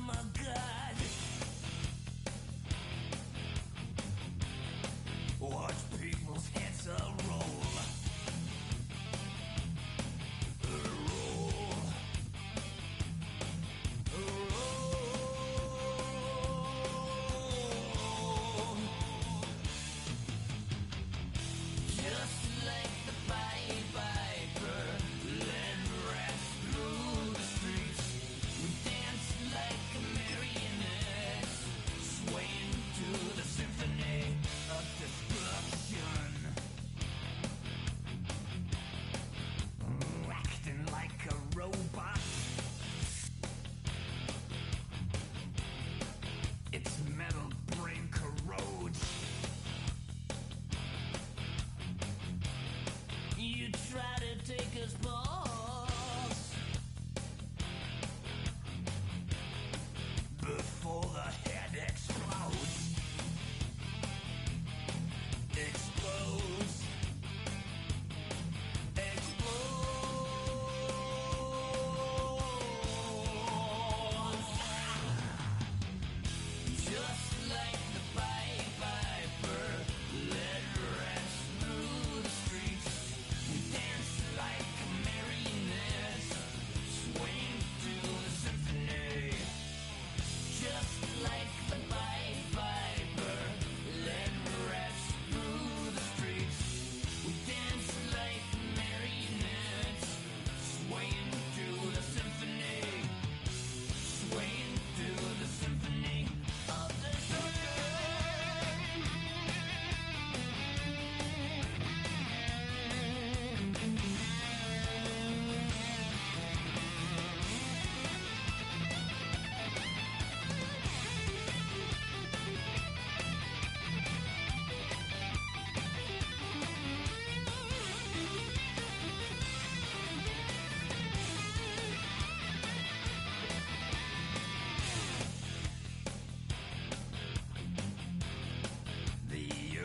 my God. Watch people's heads roll. Acting like a robot. Its metal brain corrodes. You try to take us balls before the head explodes. Explodes.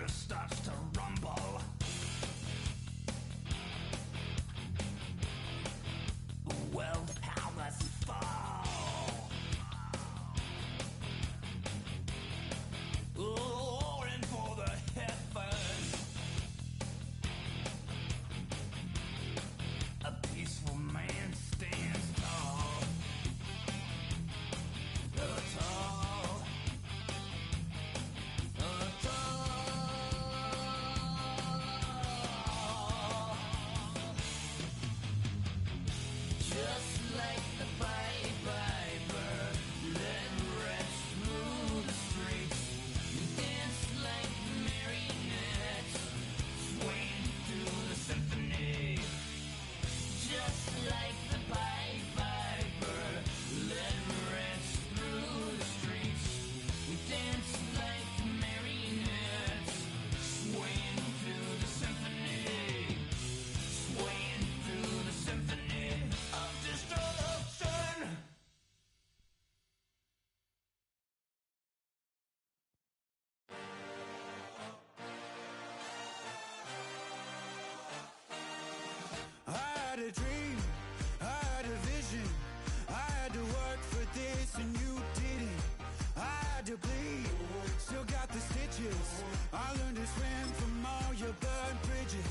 Starts to rumble. World powers fall. Roaring for the heavens. A peaceful man stands tall. Tall. A dream, I had a vision. I had to work for this and you didn't. I had to bleed, still got the stitches. I learned to swim from all your burned bridges.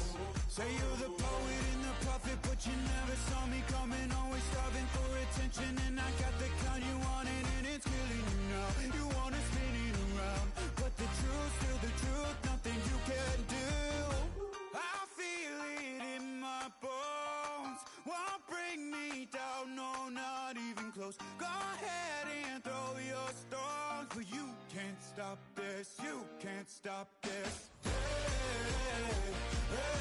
Say you're the poet and the prophet, but you never saw me coming. Always starving for attention, and I got the kind you wanted, and it's killing you now. You wanna spin it around, but the truth's still the truth. Nothing you can do. I feel it in my bones. Won't bring me down, no, not even close. Go ahead and throw your stones, but you can't stop this, you can't stop this. Hey, hey,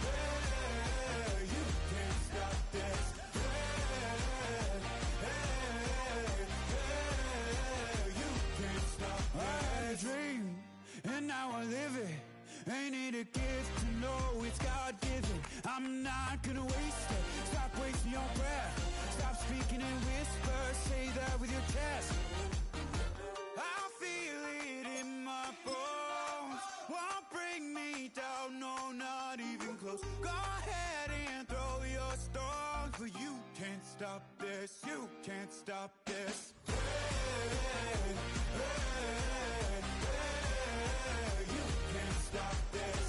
hey, you can't stop this. Hey, hey, hey, you can't stop this. I had a dream, and now I live it. Ain't it a gift to know it's God-given? I'm not gonna waste it. Stop wasting your breath. Stop speaking in whispers. Say that with your chest. I feel it in my bones. Won't bring me down, no, not even close. Go ahead and throw your stones, but you can't stop this. You can't stop stop this. You can't stop this.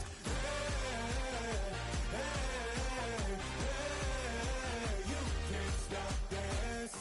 You can't stop this.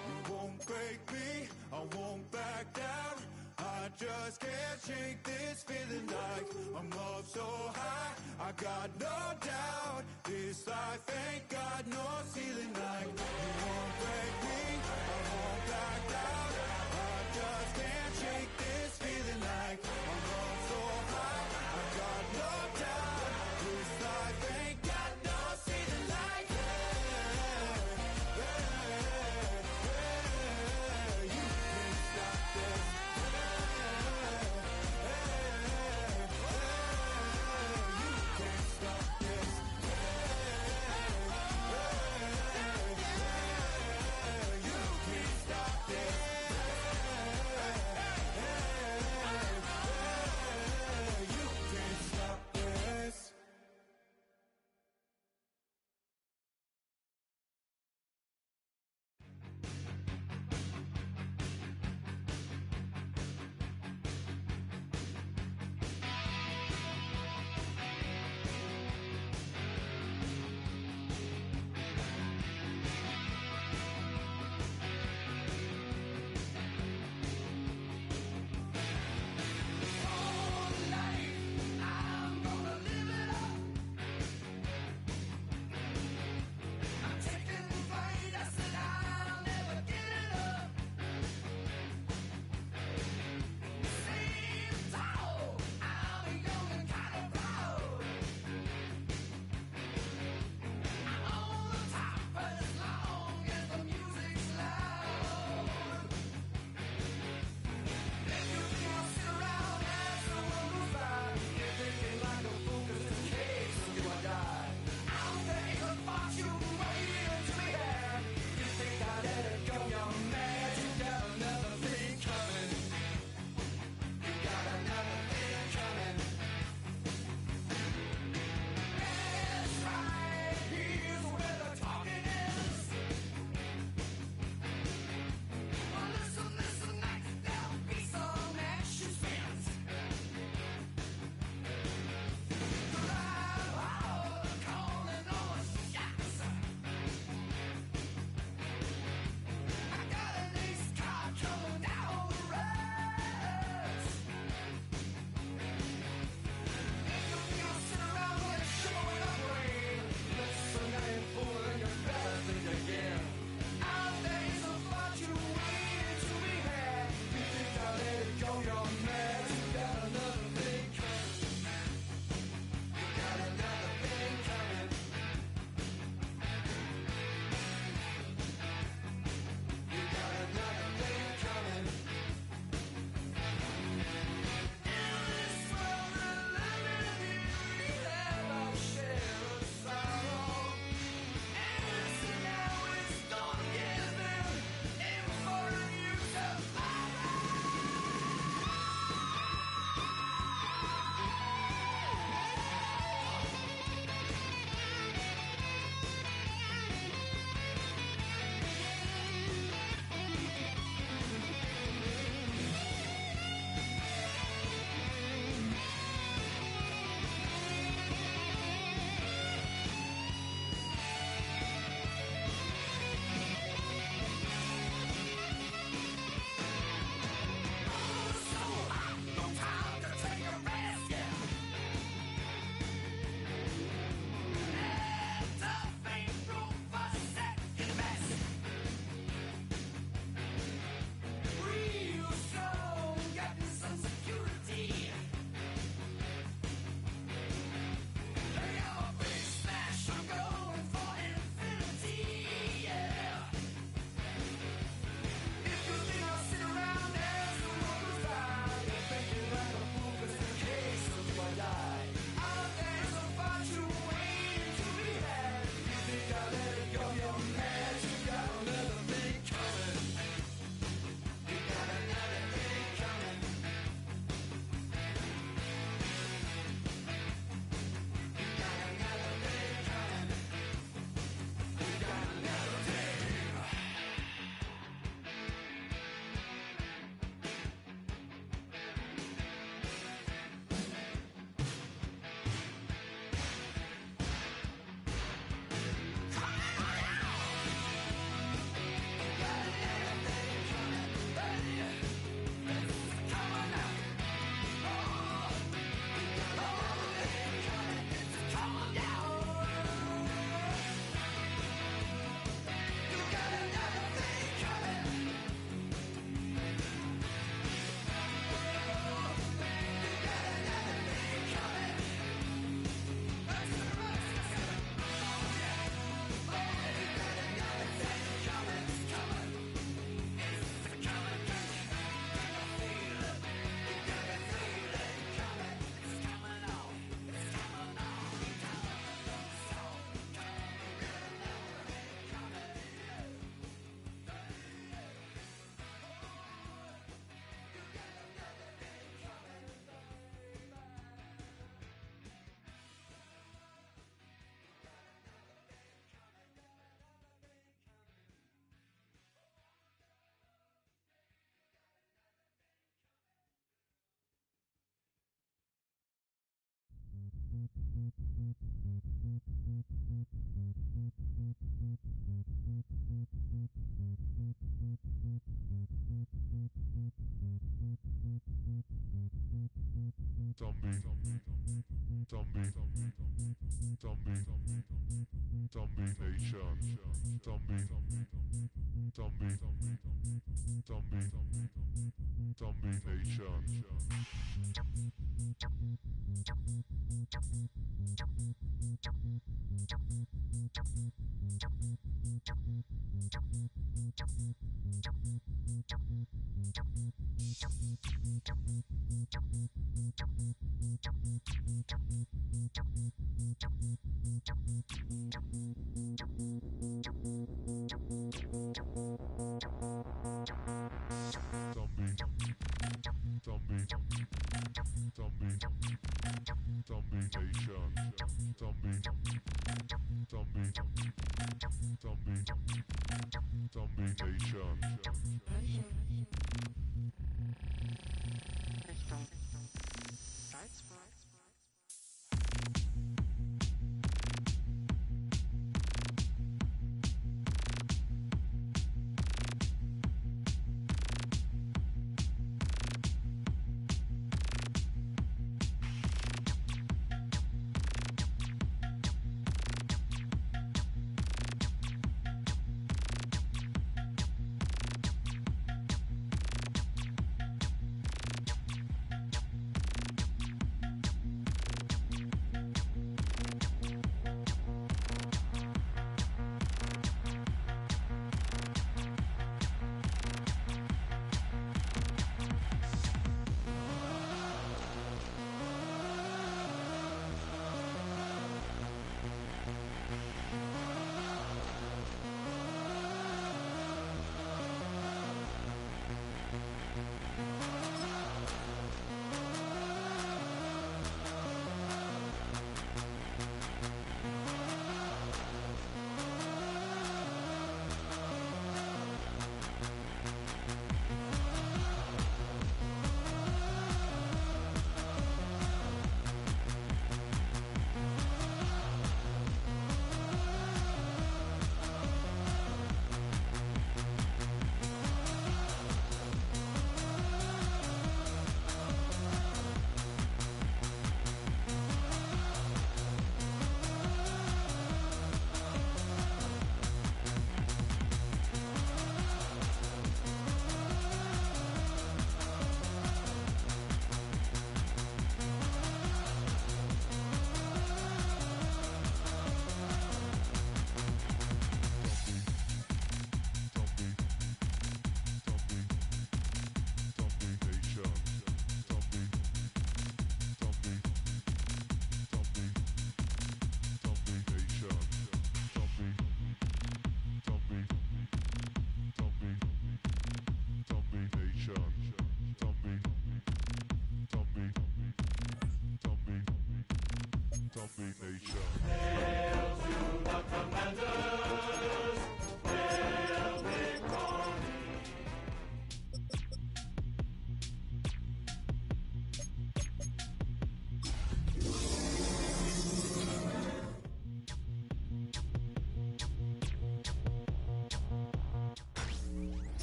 You won't break me, I won't back down. I just can't shake this feeling like I'm up so high. I got no doubt, this life ain't got no ceiling like. You won't break me, I won't back down. I just can't shake this feeling like I'm up so high. I got no doubt, this life ain't got no ceiling like. You can't stop this. You can't stop this.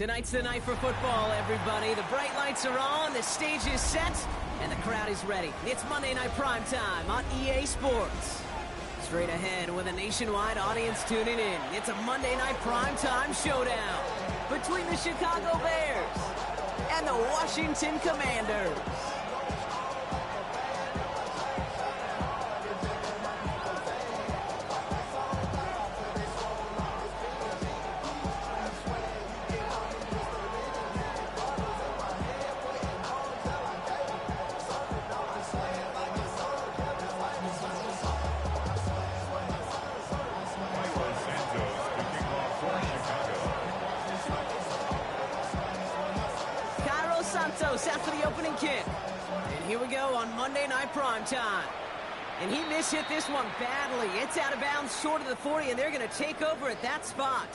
Tonight's the night for football, everybody. The bright lights are on, the stage is set, and the crowd is ready. It's Monday Night Primetime on EA Sports. Straight ahead with a nationwide audience tuning in, it's a Monday Night Primetime showdown between the Chicago Bears and the Washington Commanders. Set for the opening kick. And here we go on Monday Night Primetime. And he mishit this one badly. It's out of bounds short of the 40, and they're going to take over at that spot.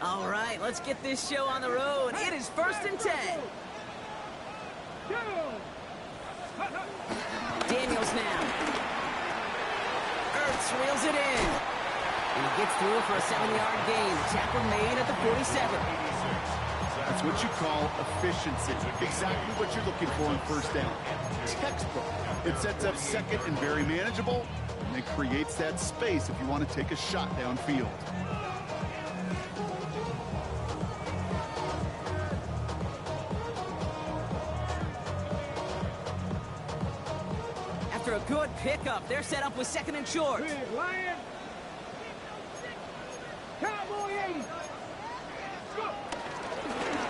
All right, let's get this show on the road. It is 1st and 10. Daniels now. Ertz reels it in. And he gets through for a 7-yard gain. Tackle made at the 47. That's what you call efficiency. Exactly what you're looking for on 1st down. Textbook. It sets up 2nd and very manageable, and it creates that space if you want to take a shot downfield. After a good pickup, they're set up with 2nd and short. Lion. Cowboy 80.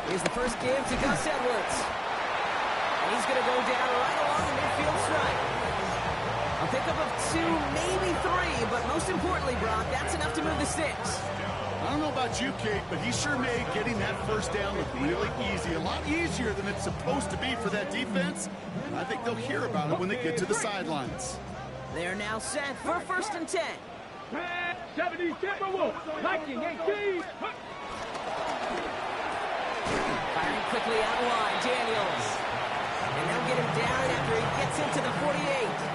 Here's the first give to Gus Edwards. And he's going to go down right along the midfield stripe. A pickup of 2, maybe 3, but most importantly, Brock, that's enough to move the sticks. I don't know about you, Kate, but he sure made getting that 1st down look really easy. A lot easier than it's supposed to be for that defense. And I think they'll hear about it when they get to the sidelines. They're now set for 1st and 10. 77 Wolf. Liking 18. Firing quickly out of line, Daniels. And they'll get him down after he gets into the 48.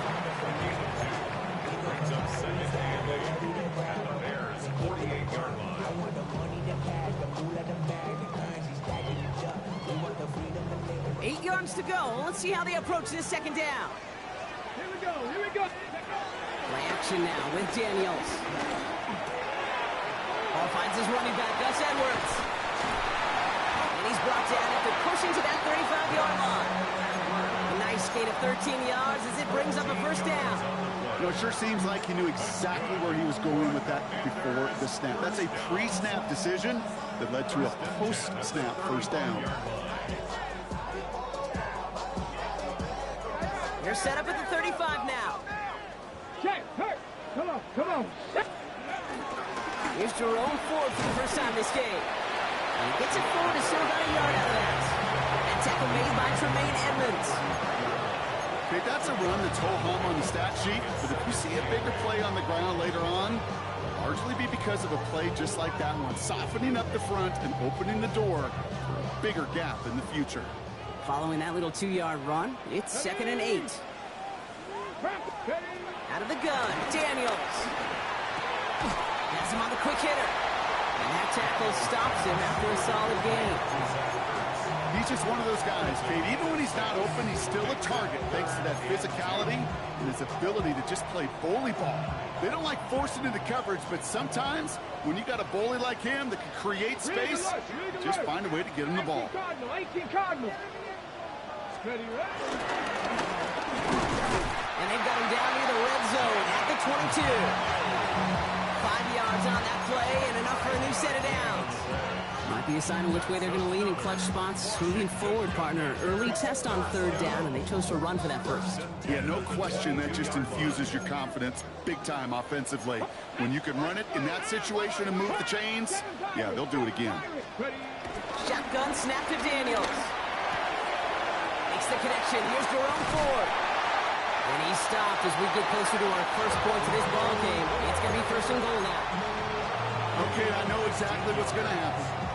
Eight yards to go. Let's see how they approach this 2nd down. Here we go. Here we go. Play action now with Daniels. Ball finds his running back, Gus Edwards. And he's brought down after pushing to that 35-yard line. A nice gain of 13 yards as it brings up a 1st down. You know, it sure seems like he knew exactly where he was going with that before the snap. That's a pre-snap decision that led to a post-snap 1st down. They're set up at the 35 now. Check. Hurt. Come on. Come on. Here's Jerome Ford for the first time this game. And he gets it forward to still about a yard out of that. And tackle made by Tremaine Edmonds. Okay, that's a run that's ho-hum on the stat sheet, but if you see a bigger play on the ground later on, it'll largely be because of a play just like that one, softening up the front and opening the door for a bigger gap in the future. Following that little 2-yard run, it's 2nd and 8. Out of the gun, Daniels. Has him on the quick hitter. And that tackle stops him after a solid gain. He's just one of those guys, Kate. Even when he's not open, he's still a target thanks to that physicality and his ability to just play bully ball. They don't like forcing into coverage, but sometimes when you got a bully like him that can create space, just find a way to get him the ball. 18 Cardinal. Ready, right? And they've got him down near the red zone at the 22. 5 yards on that play and enough for a new set of downs. Might be a sign of which way they're going to lean in clutch spots moving forward, partner. Early test on 3rd down, and they chose to run for that 1st. Yeah, no question that just infuses your confidence big time offensively. When you can run it in that situation and move the chains, yeah, they'll do it again. Shotgun snap to Daniels. Makes the connection. Here's Jerome Ford. And he's stopped as we get closer to our first points of this ball game. It's going to be 1st and goal now. Okay, I know exactly what's going to happen.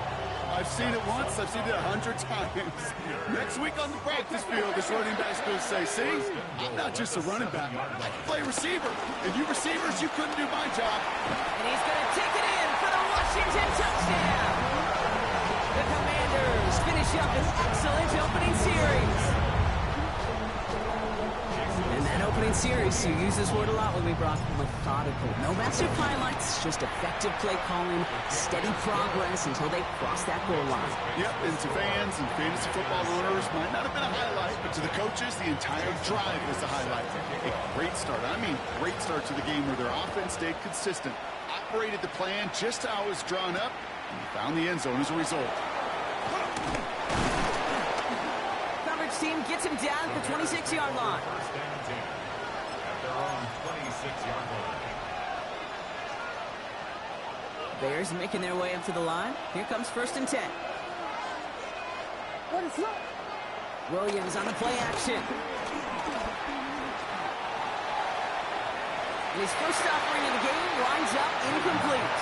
I've seen it once, I've seen it 100 times. Next week on the practice field, this running back's going to say, see, I'm not just a running back, I can play receiver. And you receivers, you couldn't do my job. And he's going to take it in for the Washington touchdown. The Commanders finish up an excellent opening series. And that opening series, you use this word a lot with me, Brock, methodical. No massive highlights, just effective play calling, steady progress until they cross that goal line. Yep, and to fans and fantasy football owners, might not have been a highlight, but to the coaches, the entire drive was a highlight. A great start, I mean great start to the game where their offense stayed consistent, operated the plan just how it was drawn up, and found the end zone as a result. Coverage team gets him down at the 26-yard line. Bears making their way up to the line. Here comes 1st and 10. Williams on the play action. And his first offering of the game winds up incomplete.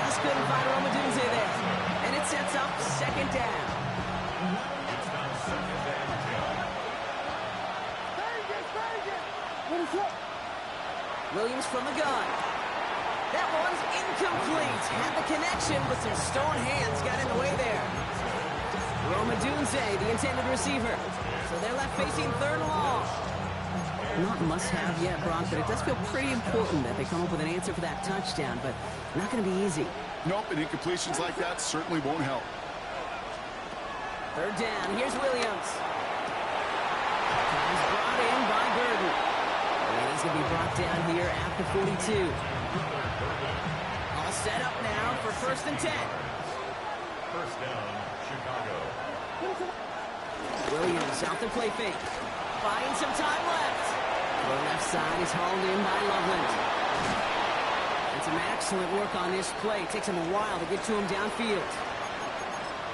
Just couldn't find Romadunze there. And it sets up second down. Williams from the gun. That one's incomplete. Had the connection, but some stone hands got in the way there. Romadunze, the intended receiver. So they're left facing third and long. Not must-have yet, Brock, but it does feel pretty important that they come up with an answer for that touchdown, but not going to be easy. Nope, and incompletions like that certainly won't help. Third down, here's Williams. He's brought in by Burden. And he's going to be brought down here at the 42. All set up now for 1st and 10. First down, Chicago. Williams out the play fake. Buying some time left. The left side is hauled in by Loveland. And some excellent work on this play. It takes him a while to get to him downfield.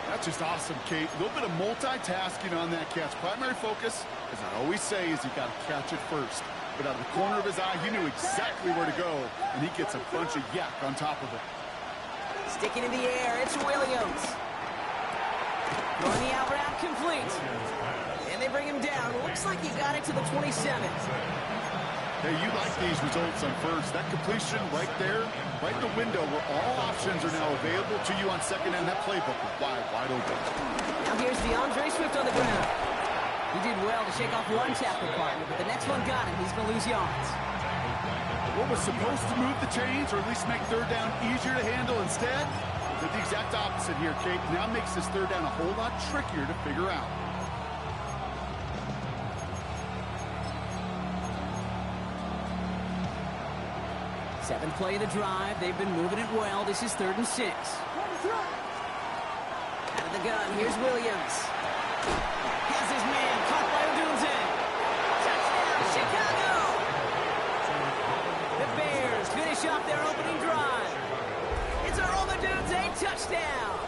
That's just awesome, Kate. A little bit of multitasking on that catch. Primary focus, as I always say, is you got to catch it first. But out of the corner of his eye, he knew exactly where to go, and he gets a bunch of yak on top of it. Sticking in the air, it's Williams. Throwing the out route complete. And they bring him down. Looks like he got it to the 27. Hey, you like these results on first. That completion right there, right in the window where all options are now available to you on second, and that playbook is wide open. Now here's DeAndre Swift on the ground. He did well to shake off one tackle partner, but the next one got him. He's going to lose yards. What was supposed to move the chains, or at least make third down easier to handle instead, did the exact opposite here, Kate. Now makes this third down a whole lot trickier to figure out. Seventh play of the drive. They've been moving it well. This is 3rd and 6. Out of the gun, here's Williams. Has his man caught by Odunze. Touchdown, Chicago! The Bears finish off their opening drive. It's a Odunze touchdown.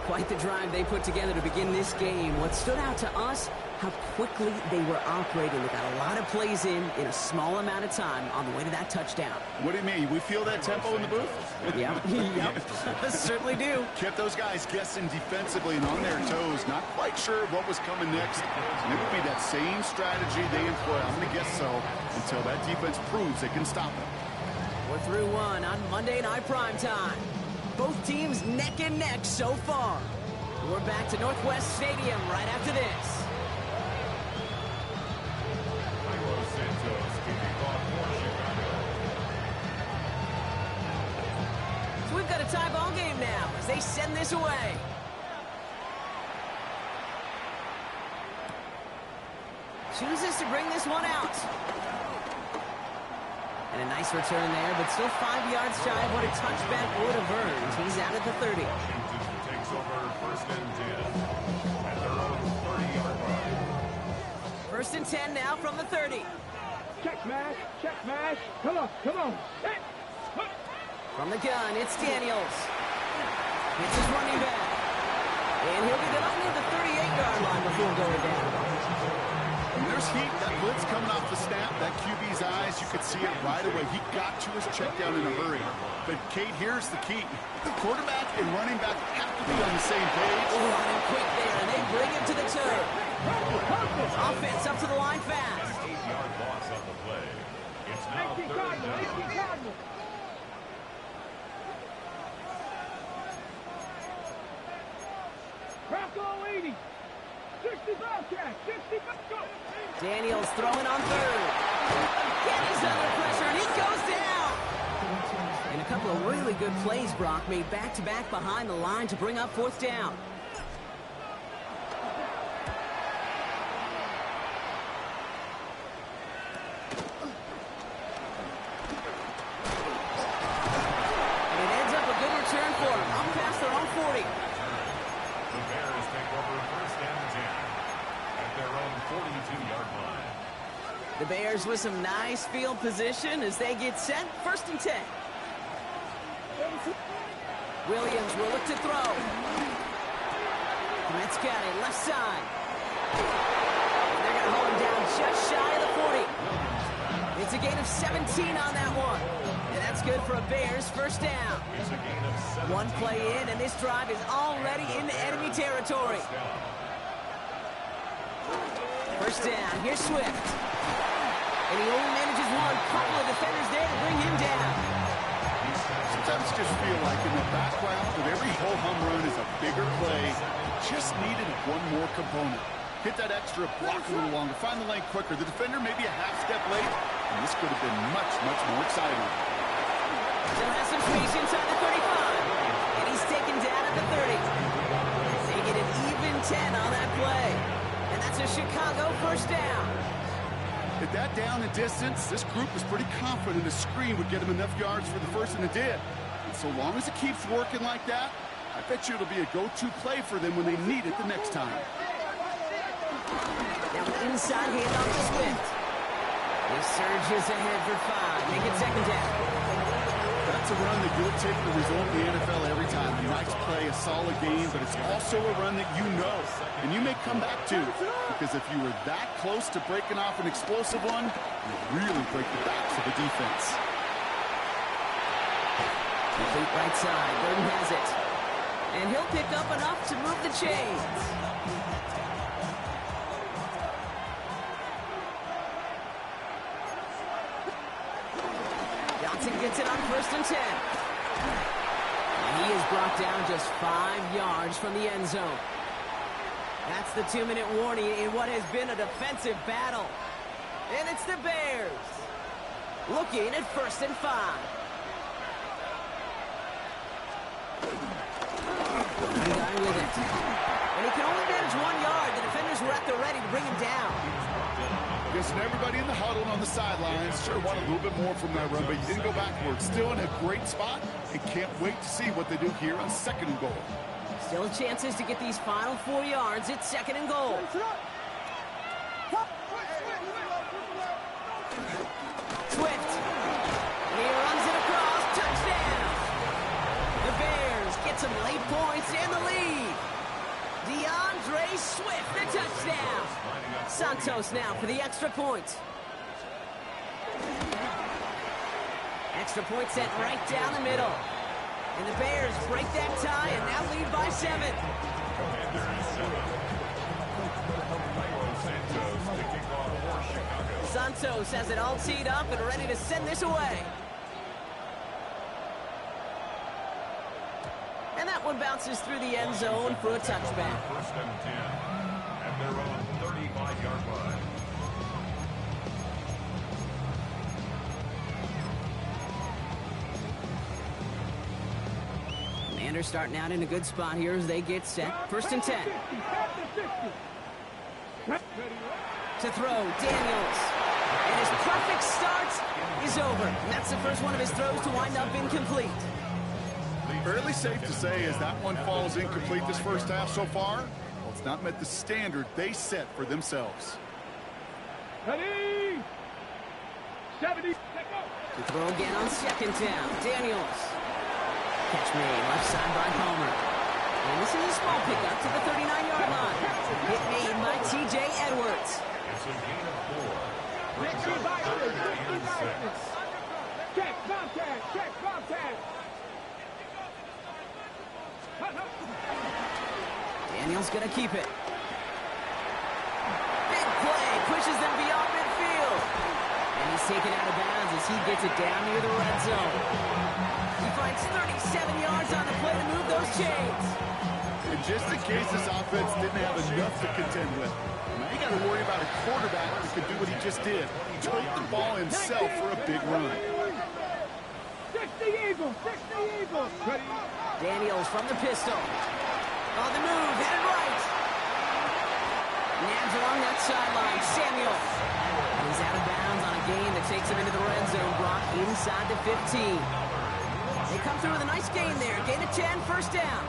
Quite the drive they put together to begin this game. What stood out to us, how quickly they were operating. They got a lot of plays in a small amount of time on the way to that touchdown. What do you mean? We feel that tempo in the booth? Yep, certainly do. Kept those guys guessing defensively and on their toes, not quite sure what was coming next. And it would be that same strategy they employ, I'm going to guess so, until that defense proves they can stop it. We're through one on Monday Night Primetime. Both teams neck and neck so far. We're back to Northwest Stadium right after this. So we've got a tie ball game now as they send this away. Chooses to bring this one out. And a nice return there, but still 5 yards shy of what a touchback would have earned. He's out at the 30. Washington takes over 1st and 10 at their own 30-yard line. 1st and 10 now from the 30. Check smash. Check smash. Come on. Come on. Hey. From the gun, it's Daniels. It's his running back. And he'll get it up near the 38-yard line before going down. And there's heat. That blitz coming off the snap. That QB's eyes, you could see it right away. He got to his check down in a hurry. But, Kate, here's the key. The quarterback and running back have to be on the same page. Oh, running quick there, and they bring him to the turf. Offense up to the line fast. 8-yard loss on the play. It's now 18 3rd Cardinal. down. 18 Cardinal. Bronco 80. 65 catch. 65. Go. Daniels throwing on third. Again, he's under pressure, and he goes down. And a couple of really good plays, Brock, made back-to-back behind the line to bring up 4th down. And it ends up a good return for him. Up past their own 40. The Bears take over 1st and 10 at their own 42-yard line. The Bears with some nice field position as they get set. 1st and 10. Williams will look to throw. And that's got it, left side. And they're going to hold him down just shy of the 40. It's a gain of 17 on that one. And that's good for a Bears first down. It's a gain of 17. One play in, and this drive is already into enemy territory. First down, here's Swift. And he only manages one. Couple of defenders there to bring him down. Sometimes just feel like in the background of every ho-hum run is a bigger play. Just needed one more component. Hit that extra block a little longer. Find the lane quicker. The defender may be a half step late, and this could have been much, much more exciting. Still has some space inside the 35. And he's taken down at the 30. They get an even 10 on that play. And that's a Chicago first down. At that down and distance, this group was pretty confident a screen would get them enough yards for the first, and it did. And so long as it keeps working like that, I bet you it'll be a go-to play for them when they need it the next time. Now an inside handoff to Swift. He surges ahead for 5. Make it second down. That's a run that you'll take the result in the NFL every time. A nice play, a solid game, but it's also a run that you know, and you may come back to. Because if you were that close to breaking off an explosive one, you really break the backs of the defense. Complete right side. Burton has it. And he'll pick up enough to move the chains. Johnson gets it on first and 10. And he is brought down just 5 yards from the end zone. That's the 2-minute warning in what has been a defensive battle. And it's the Bears looking at first and 5. One guy with it. And he can only manage 1 yard. The defenders were at the ready to bring him down. Guessing everybody in the huddle on the sidelines sure wanted a little bit more from that run, but you didn't go backwards. Still in a great spot, and can't wait to see what they do here on second and goal. Still chances to get these final 4 yards. It's second and goal. Swift. And he runs it across. Touchdown. The Bears get some late points and the lead. DeAndre Swift, the touchdown. Santos now for the extra point. Extra point set right down the middle. And the Bears break that tie and now lead by 7. Santos has it all teed up and ready to send this away. And that one bounces through the end zone for a touchback. First and 10 at their own 35-yard line. Commanders starting out in a good spot here as they get set. First and 10. To throw, Daniels. And his perfect start is over. And that's the first one of his throws to wind up incomplete. Fairly safe to say as that one falls incomplete this first half so far, well, it's not met the standard they set for themselves. Ready? 70. To throw again on second down, Daniels. Catch made left side by Palmer. And this is a small pickup to the 39-yard line. Hit made by T.J. Edwards. It's a gain of 4. Brings up 36. Check contact. Check contact. Daniels gonna keep it. Big play, pushes them beyond midfield. And he's taken out of bounds as he gets it down near the red zone. He finds 37 yards on the play to move those chains. And just in case this offense didn't have enough to contend with, now you got to worry about a quarterback that could do what he just did. Took the ball himself for a big run. 60 Eagles. 60 Eagles. Ready? Daniels from the pistol. On the move, headed right. Nabs along that sideline. Samuel. And he's out of bounds on a gain that takes him into the red zone. Brock inside the 15. They come through with a nice gain there. Gain of 10, first down.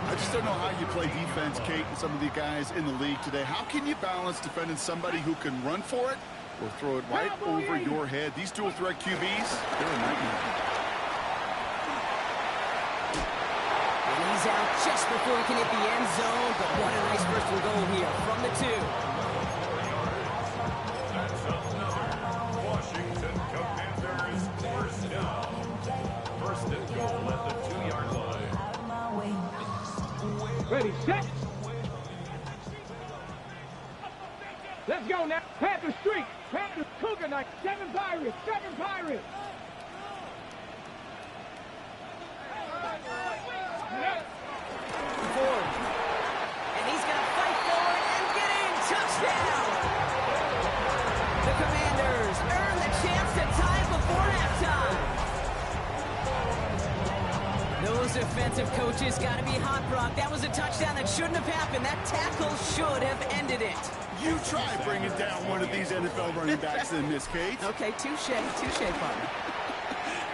I just don't know how you play defense, Kate, and some of the guys in the league today. How can you balance defending somebody who can run for it or throw it right over your head? These dual threat QBs, they're a nightmare. He's out just before he can hit the end zone, but what a nice first and goal here from the 2. That's another Washington Commanders first down. Ready, set. Let's go now. Panther Street. Panther Cougar Night. 7 Pirates. 7 Pirates. Ford. And he's going to fight forward and get in. Touchdown. The Commanders earn the chance to tie it before halftime. Those defensive coaches got to be hot, Brock. That was a touchdown that shouldn't have happened. That tackle should have ended it. You try bringing down one of these NFL running backs in this case. Okay, touche, partner.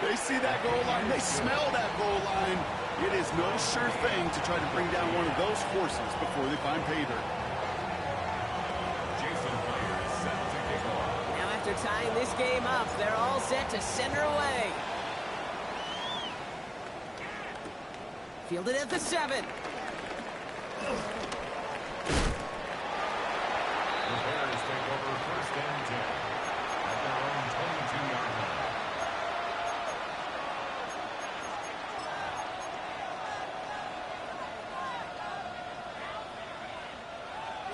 They see that goal line. They smell that goal line. It is no sure thing to try to bring down one of those horses before they find pay dirt. Jason Player is set to kick off. Now after tying this game up, they're all set to send her away. Fielded at the 7. The Bears take over first and 10 at their own 22-yard line.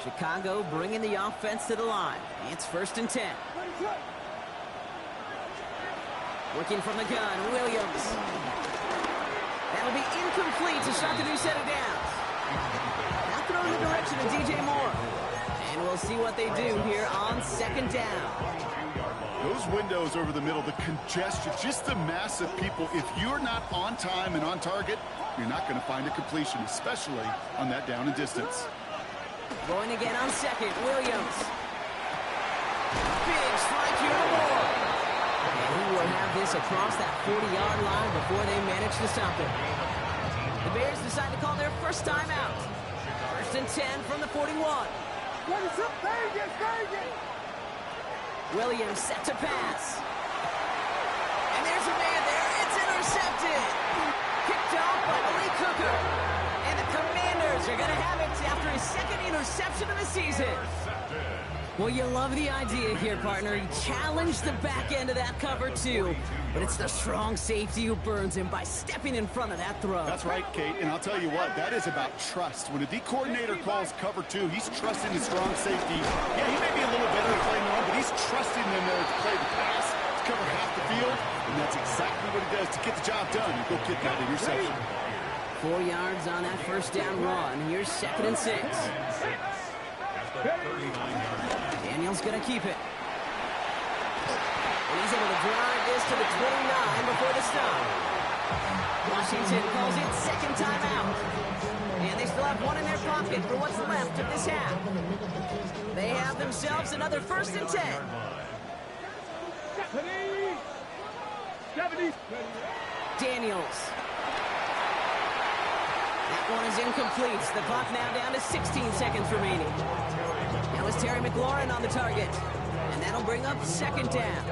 Chicago bringing the offense to the line. It's first and 10. Working from the gun, Williams. That'll be incomplete to start the new set of downs. Now thrown in the direction of DJ Moore. And we'll see what they do here on second down. Those windows over the middle, the congestion, just the mass of people. If you're not on time and on target, you're not going to find a completion, especially on that down and distance. Going again on second, Williams. Big strike here to Moore. And he will have this across that 40-yard line before they manage to stop it. The Bears decide to call their first timeout. First and 10 from the 41. Williams set to pass. And there's a man there. It's intercepted. Kicked off by Malik Hooker. And the Commanders are going to have it after his second interception of the season. Well, you love the idea here, partner. He challenged the back end of that cover, too. But it's the strong safety who burns him by stepping in front of that throw. That's right, Kate. And I'll tell you what, that is about trust. When a D coordinator calls cover 2, he's trusting the strong safety. Yeah, he may be a little better at playing on, but he's trusting them there to play the pass, to cover half the field. And that's exactly what he does to get the job done and go get that interception. 4 yards on that first down run. Here's second and 6. Daniel's going to keep it. And he's able to drive this to the 29 before the stop. Washington calls it second timeout. And they still have one in their pocket for what's left of this half. They have themselves another first and 10. 70. Daniels. That one is incomplete. The clock now down to 16 seconds remaining. Now is Terry McLaurin on the target. And that'll bring up second down.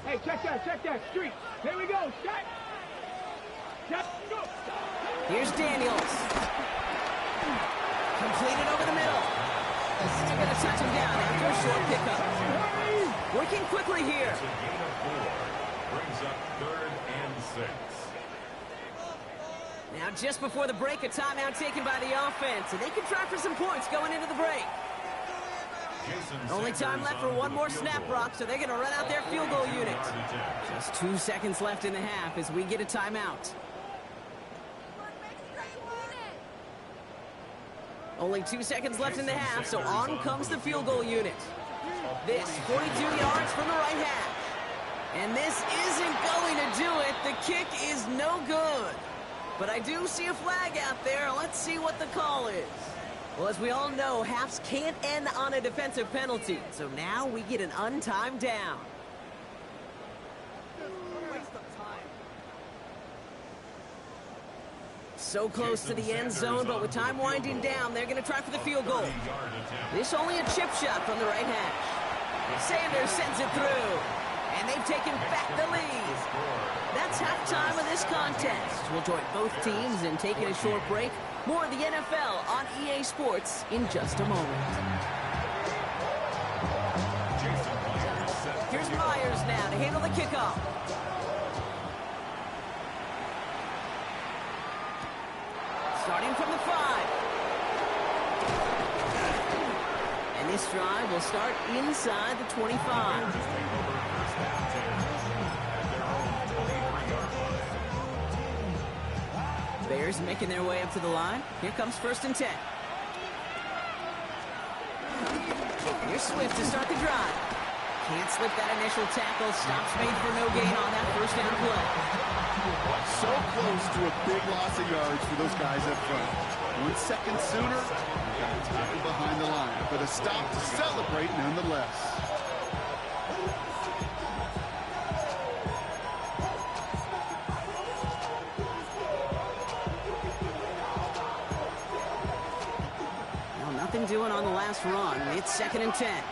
Hey, check that street. Here we go, shot. Shot, go. Here's Daniels. Completed over the middle. Still going to touch him down after a short pickup. Working quickly here. It's a gain of 4. Brings up third and 6. Now just before the break, a timeout taken by the offense. And they can try for some points going into the break. Only time left for one more snap, Brock, so they're going to run out their field goal unit. Just 2 seconds left in the half as we get a timeout. Only 2 seconds left in the half, so on comes the field goal unit. This 42 yards from the right hash. And this isn't going to do it. The kick is no good. But I do see a flag out there. Let's see what the call is. Well, as we all know, halves can't end on a defensive penalty. So now we get an untimed down. So close to the end zone, but with time winding down, they're going to try for the field goal. This only a chip shot from the right hash. Sanders sends it through. And they've taken back the lead. That's halftime of this contest. We'll join both teams in taking a short break. More of the NFL on EA Sports in just a moment. Here's Myers now to handle the kickoff. starting from the 5. And this drive will start inside the 25. Bears making their way up to the line. Here comes 1st and 10. Here's Swift to start the drive. Can't slip that initial tackle. Stops made for no gain on that 1st down play. So close to a big loss of yards for those guys up front. 1 second sooner, you got a tackle behind the line. But a stop to celebrate nonetheless. Nothing doing on the last run. It's 2nd and 10.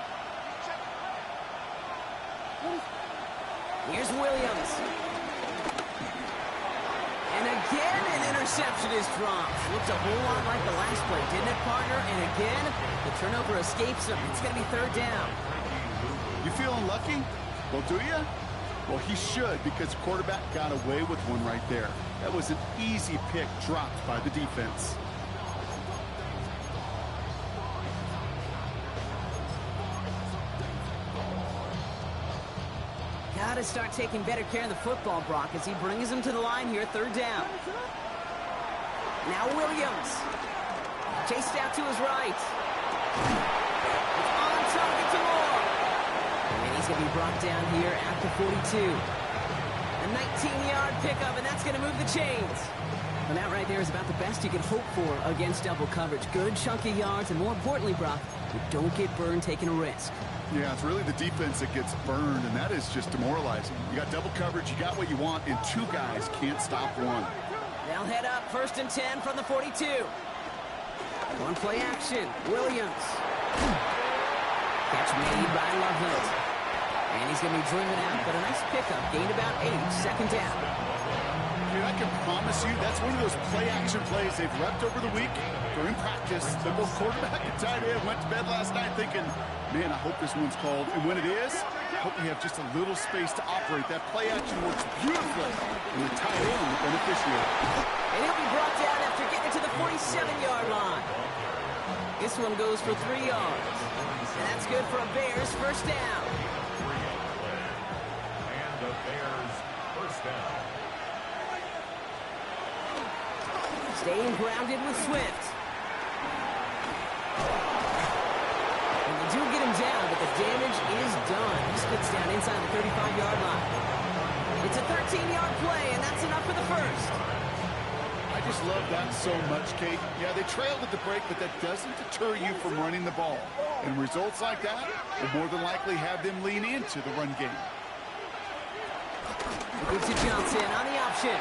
Here's Williams. And again, an interception is dropped. Looked a whole lot like the last play, didn't it, partner? And again, the turnover escapes him. It's going to be 3rd down. You feeling lucky? Well, do you? Well, he should, because the quarterback got away with one right there. That was an easy pick dropped by the defense. Got to start taking better care of the football, Brock, as he brings him to the line here, 3rd down. Now Williams. Chased out to his right. It's on target to Moore. And he's going to be brought down here at the 42. A 19-yard pickup, and that's going to move the chains. And that right there is about the best you can hope for against double coverage. Good chunky yards, and more importantly, Brock, you don't get burned taking a risk. Yeah, it's really the defense that gets burned, and that is just demoralizing. You got double coverage, you got what you want, and 2 guys can't stop one. They'll head up 1st and 10 from the 42. One play action. Williams. Catch made by Loveland. And he's going to be driven out, but a nice pickup. Gained about 8. 2nd down. Dude, I can promise you that's one of those play-action plays they've repped over the week. During practice, the both quarterback and tight end went to bed last night thinking, man, I hope this one's called. And when it is, I hope we have just a little space to operate. That play-action works beautifully, and the tight end, the beneficiary. And he'll be brought down after getting to the 47-yard line. This one goes for 3 yards. And that's good for a Bears 1st down. And the Bears 1st down. Staying grounded with Swift. And they do get him down, but the damage is done. He spits down inside the 35-yard line. It's a 13-yard play, and that's enough for the 1st. I just love that so much, Kate. Yeah, they trailed at the break, but that doesn't deter you from running the ball. And results like that will more than likely have them lean into the run game. Looking to Johnson on the option.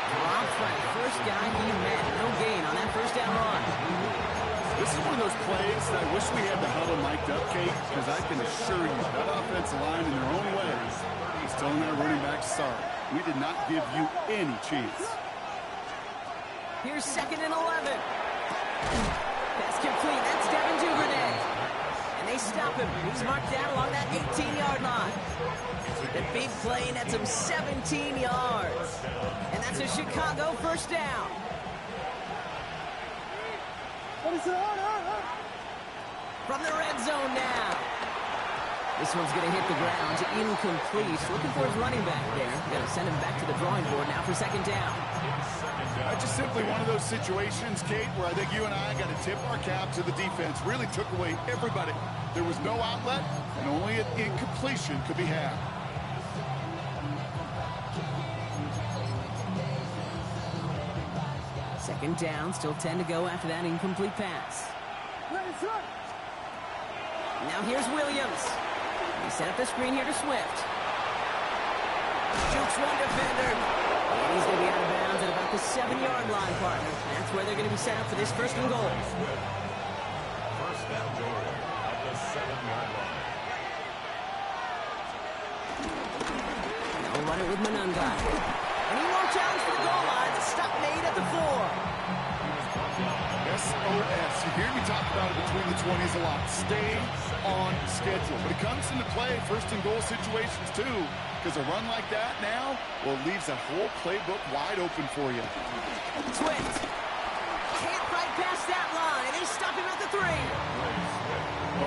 Dropped by the first guy he met. No gain on that 1st down run. This is one of those plays that I wish we had the huddle mic'd up, Kate, because I can assure you that offensive line in their own ways is telling our running back, sorry, we did not give you any chance. Here's 2nd and 11. Pass complete. That's Devin Duvernay. And they stop him. He's marked down along that 18-yard line. The big play nets him 17 yards. And that's a Chicago 1st down. From the red zone now. This one's going to hit the ground. Incomplete. Looking for his running back there. Going to send him back to the drawing board now for 2nd down. Just simply one of those situations, Kate, where I think you and I got to tip our cap to the defense. Really took away everybody. There was no outlet, and only an incompletion could be had. Second down, still 10 to go after that incomplete pass. Now here's Williams. He set up the screen here to Swift. Jukes one defender. And he's going to be out of bounds at about the 7-yard line, partner. That's where they're going to be set up for this 1st and goal. 1st down goal at the 7-yard line. They'll run it with Monungai. And he won't challenge for the goal line. The stop made at the 4. SOS. You hear me talk about it between the 20s a lot. Stay on schedule. But it comes into play 1st and goal situations too. Because a run like that now, well, leaves that whole playbook wide open for you. Swift. past that line. They stop him at the 3.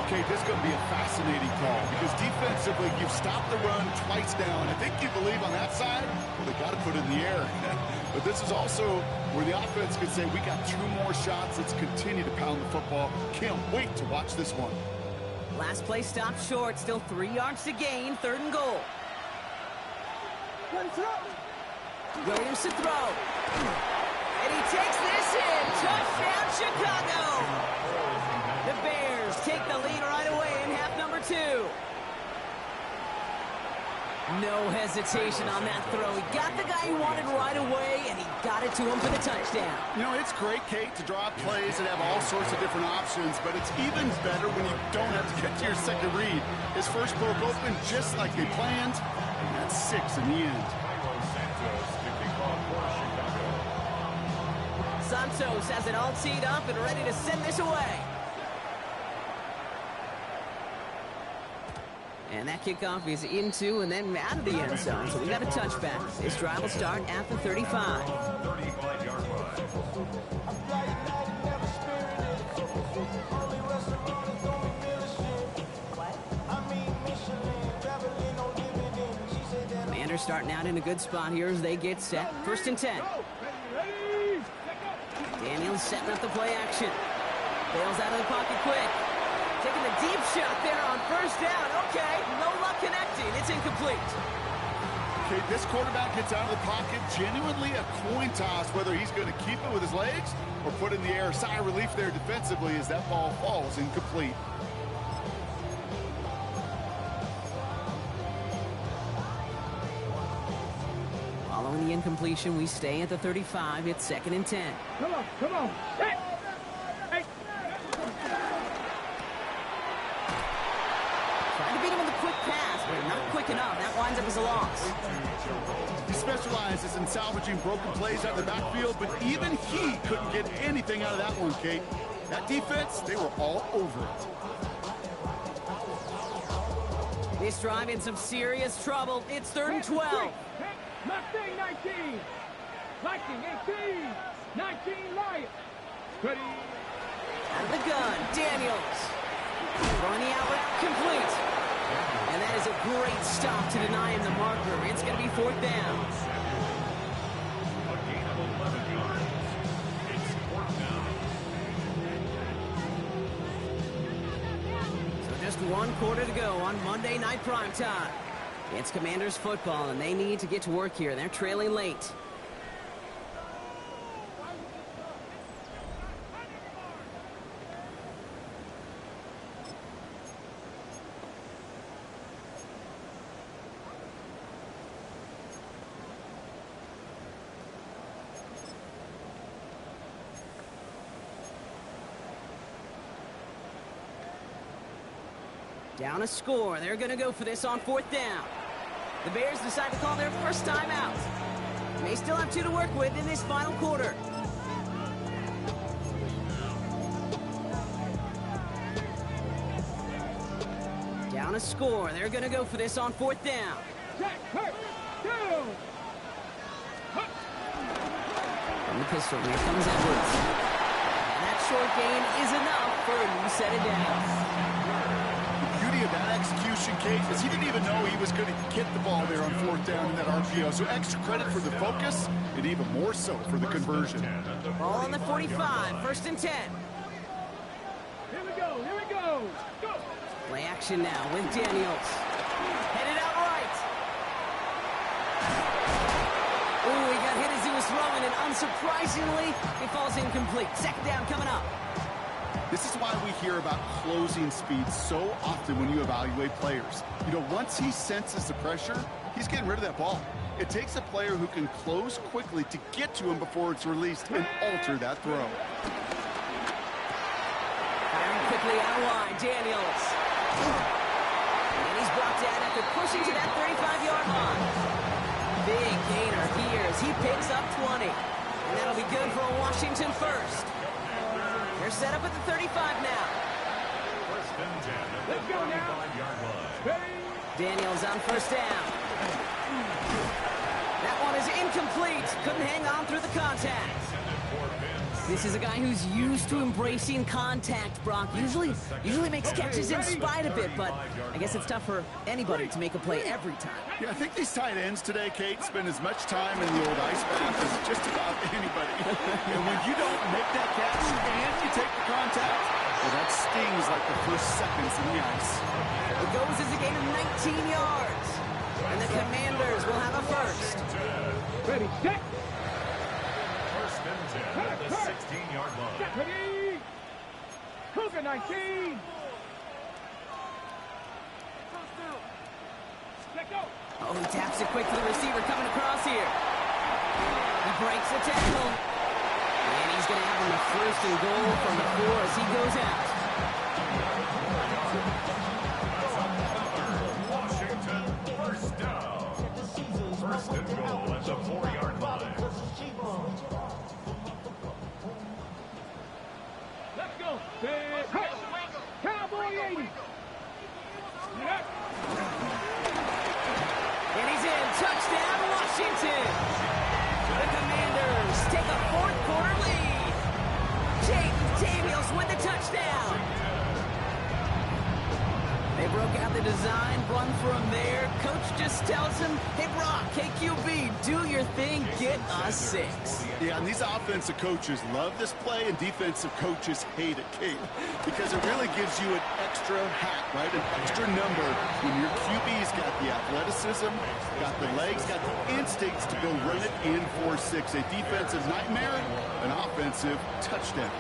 Okay, this is going to be a fascinating call because defensively, you've stopped the run twice now, and I think you believe on that side, well, they got to put it in the air. But this is also where the offense could say, we got 2 more shots. Let's continue to pound the football. Can't wait to watch this one. Last play stopped short. Still 3 yards to gain. 3rd and goal. Williams to throw. And he takes this in. Touchdown, Chicago. The Bears take the lead right away in half number 2. No hesitation on that throw. He got the guy he wanted right away, and he got it to him for the touchdown. You know, it's great, Kate, to draw up plays and have all sorts of different options, but it's even better when you don't have to get to your second read. His first broke open just like they planned, and that's 6 in the end. Santos has it all teed up and ready to send this away. And that kickoff is into and then out of the end zone, so we got a touchback. This drive will start at the 35. 35-yard line. Commanders starting out in a good spot here as they get set. 1st and 10. Daniels setting up the play action. Bails out of the pocket quick. Taking the deep shot there on 1st down. Okay, no luck connecting. It's incomplete. Okay, this quarterback gets out of the pocket. Genuinely a coin toss whether he's going to keep it with his legs or put it in the air. Sigh of relief there defensively as that ball falls incomplete. Following the incompletion, we stay at the 35. It's 2nd and 10. Come on, come on. Hey! Hey! Trying to beat him with a quick pass, but not quick enough. That winds up as a loss. He specializes in salvaging broken plays out of the backfield, but even he couldn't get anything out of that one, Kate. That defense, they were all over it. This drive in some serious trouble. It's 3rd and 12. Mustang 19. Viking 18. 19 Lions. Ready. Out of the gun, Daniels. Throwing the out route complete. And that is a great stop to deny him the marker. It's going to be 4th down. A gain of 11 yards. It's 4th down. So just 1 quarter to go on Monday Night Primetime. It's Commanders football, and they need to get to work here. They're trailing late. Down a score. They're going to go for this on 4th down. The Bears decide to call their first time out. They still have 2 to work with in this final quarter. Down a score. They're going to go for this on 4th down. Jack Hurt. Down. From the pistol, here comes Edwards. And that short gain is enough for a new set of downs. Of that execution, Kate, is he didn't even know he was going to get the ball there on 4th down in that RPO. So extra credit for the focus and even more so for the conversion. Ball on the 45, 1st and 10. Here we go, here we go. Go. Play action now with Daniels. Headed out right. Ooh, he got hit as he was throwing, and unsurprisingly, it falls incomplete. 2nd down coming up. This is why we hear about closing speed so often when you evaluate players. You know, once he senses the pressure, he's getting rid of that ball. It takes a player who can close quickly to get to him before it's released and alter that throw. Firing quickly out wide, Daniels. And he's brought down after pushing to that 35-yard line. Big gainer here as he picks up 20. And that'll be good for a Washington first. They're set up at the 35 now. 1st and 10 at the 35-yard line. Daniels on 1st down. That one is incomplete. Couldn't hang on through the contact. Intended for Ben This is a guy who's used to embracing contact, Brock. Usually makes catches in spite of it, but I guess it's tough for anybody to make a play every time. Yeah, I think these tight ends today, Kate, spend as much time in the old ice bath as just about anybody. And when you don't make that catch and you take the contact, well, that stings like the first seconds in the ice. It goes as a gain of 19 yards. And the Commanders will have a first. Ready, set. First and 10 at the 16-yard line. Ready. Cougar 19. Let go. Oh, he taps it quick to the receiver coming across here. He breaks the tackle. And he's going to have him a first and goal from the 4 as he goes out. Washington, first down. First and goal at the 4-yard line. Let's go. Hey. Cowboy 80. Yep. And he's in. Touchdown, Washington. The Commanders take a fourth-quarter lead. Jaden Daniels with the touchdown. They broke out the design, run from there. Coach just tells him, hey, Brock, KQB, do your thing, get us 6. Yeah, and these offensive coaches love this play, and defensive coaches hate it, Kate, because it really gives you an extra hat, right, an extra number when your QB's got the athleticism, got the legs, got the instincts to go run it in 4-6. A defensive nightmare, an offensive touchdown.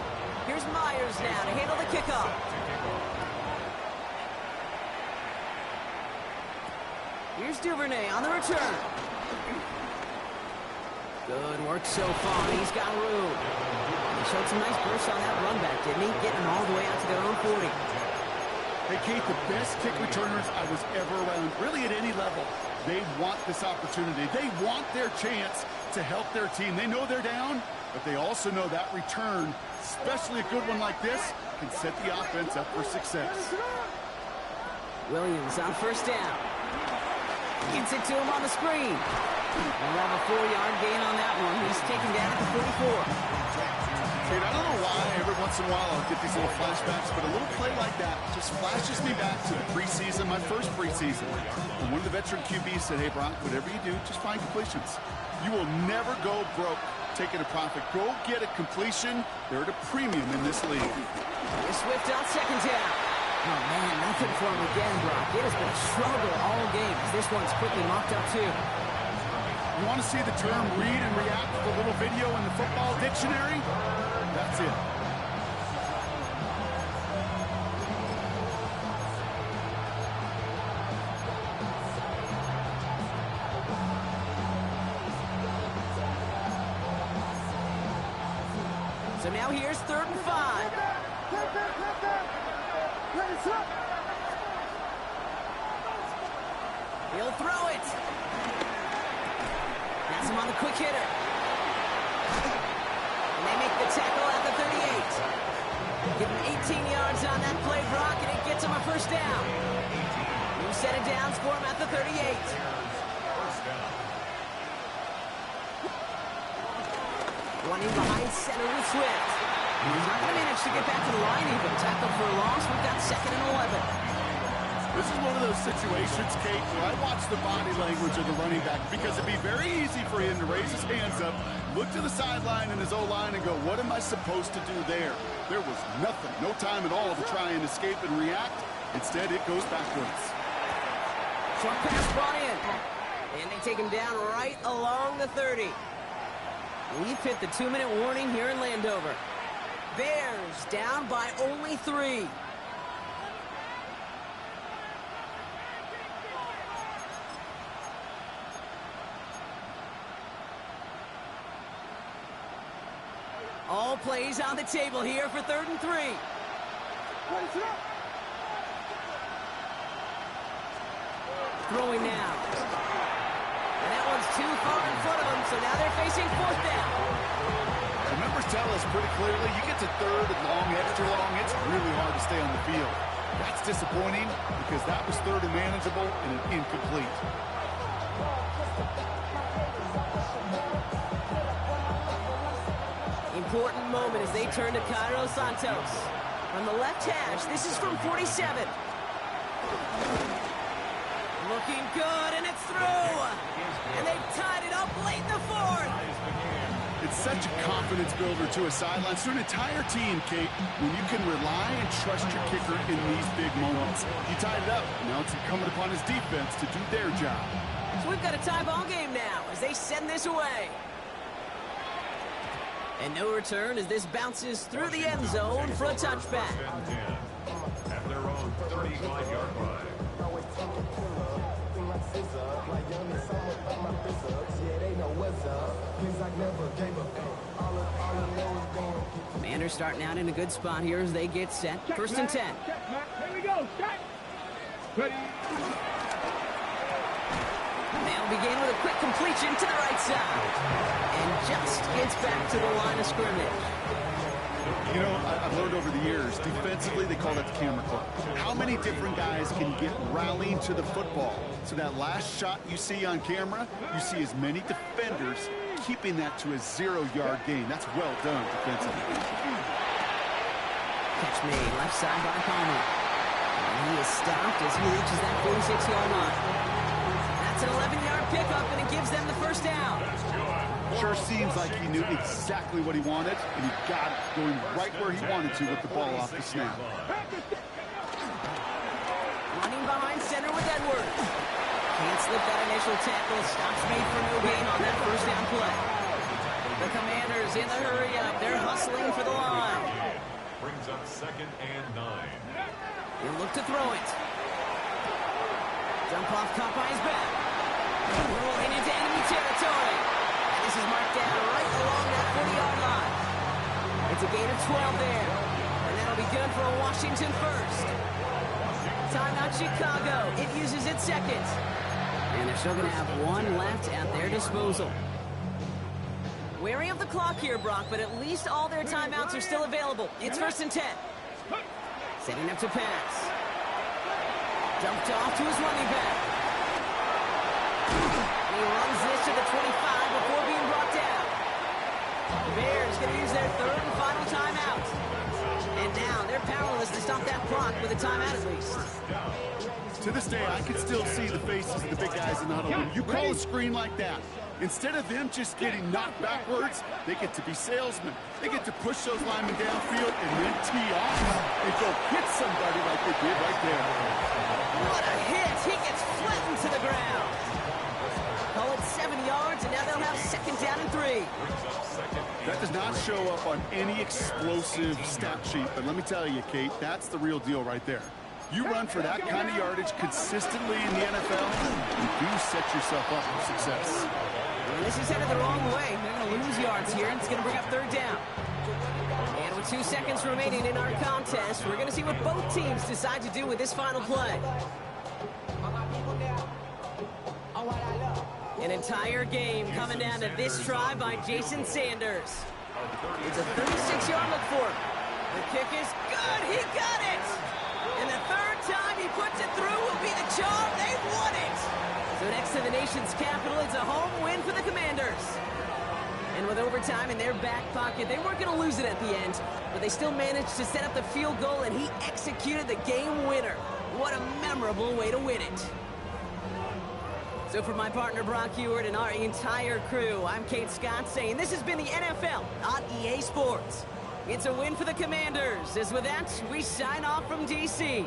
Here's Myers now to handle the kickoff. Here's Duvernay on the return. Good work so far. He's got room. He showed some nice bursts on that run back, didn't he? Getting them all the way out to their own 40. Hey, Kate, the best kick returners I was ever around, really at any level, they want this opportunity. They want their chance to help their team. They know they're down, but they also know that return, especially a good one like this, can set the offense up for success. Williams on first down. Gets it to him on the screen. They'll have a 4-yard gain on that one. He's taken down at the 44. Kate, I don't know why every once in a while I'll get these little flashbacks, but a little play like that just flashes me back to the preseason, my first preseason. And one of the veteran QBs said, hey, Brock, whatever you do, just find completions. You will never go broke taking a profit. Go get a completion. They're at a premium in this league. Swift on second down. Oh, man, nothing for him again, Brock. It has been a struggle all game. This one's quickly mocked up, too. You want to see the term read and react with a little video in the football dictionary? That's it. So now here's 3rd and 5. He'll throw it. Has him on the quick hitter. And they make the tackle at the 38. Give him 18 yards on that play, Brock, and it gets him a first down. New set of downs for him at the 38. Running behind center with Swift. He's not going to manage to get back to the line even. Tackle for a loss. We've got 2nd and 11. This is one of those situations, Kate, where I watch the body language of the running back because it'd be very easy for him to raise his hands up, look to the sideline in his O-line and go, what am I supposed to do there? There was nothing, no time at all to try and escape and react. Instead, it goes backwards. Short pass brought in. And they take him down right along the 30. We've hit the 2-minute warning here in Landover. Bears down by only 3. All plays on the table here for 3rd and 3. Throwing now. And that one's too far in front of them, so now they're facing 4th down. The numbers tell us pretty clearly, you get to 3rd and long, extra long, it's really hard to stay on the field. That's disappointing because that was 3rd and manageable and an incomplete. In important moment as they turn to Cairo Santos. From the left hash, this is from 47. Looking good, and it's through. And they've tied it up late in the fourth. It's such a confidence builder to a sideline. To an entire team, Kate, when you can rely and trust your kicker in these big moments. He tied it up. Now it's incumbent upon his defense to do their job. So we've got a tie ball game now as they send this away. And no return as this bounces through the end zone for a touchback. At their own 35-yard line. Commanders starting out in a good spot here as they get set. First and 10. Here we go. Set. Ready. They'll begin with a quick completion to the right side. And just gets back to the line of scrimmage. You know, I've learned over the years, defensively, they call that the camera club. How many different guys can get rallying to the football? So that last shot you see on camera, you see as many defenders keeping that to a 0-yard gain. That's well done defensively. Catch made left side by Palmer. And he is stopped as he reaches that 46-yard line. That's an 11-yard pickup, and it gives them the first down. Sure seems like he knew exactly what he wanted, and he got it going right where he wanted to with the ball off the snap. Running behind center with Edwards. Can't slip that initial tackle. Stops made for no gain on that first down play. The Commanders in the hurry up. They're hustling for the line. Brings up 2nd and 9. He'll look to throw it. Dump off caught by his back. Rolling into enemy territory. And this is marked down right along that 40-yard line. It's a gain of 12 there. And that'll be good for a Washington first. Timeout Chicago. It uses its second. And they're still going to have one left at their disposal. Wary of the clock here, Brock, but at least all their timeouts are still available. It's first and 10. Setting up to pass. Dumped off to his running back. He runs this to the 25 before being brought down. The Bears going to use their third and final timeout. And now they're powerless to stop that clock with a timeout at least. To this day, I can still see the faces of the big guys in the huddle. When you call a screen like that, instead of them just getting knocked backwards, they get to be salesmen. They get to push those linemen downfield and then tee off and go hit somebody like they did right there. What a hit! He gets flattened to the ground. Call it 7 yards, and now they'll have second down and 3. That does not show up on any explosive stat sheet, but let me tell you, Kate, that's the real deal right there. You run for that kind of yardage consistently in the NFL, you do set yourself up for success. And this is headed the wrong way. They're going to lose yards here, and it's going to bring up third down. And with 2 seconds remaining in our contest, we're going to see what both teams decide to do with this final play. An entire game coming down to this try by Jason Sanders. It's a 36-yard look for him. The kick is good. He got it. And the third time he puts it through will be the charm. They've won it. So next to the nation's capital, it's a home win for the Commanders. And with overtime in their back pocket, they weren't going to lose it at the end, but they still managed to set up the field goal, and he executed the game winner. What a memorable way to win it. So for my partner Brock Huard and our entire crew, I'm Kate Scott saying this has been the NFL on EA Sports. It's a win for the Commanders, as with that, we sign off from D.C.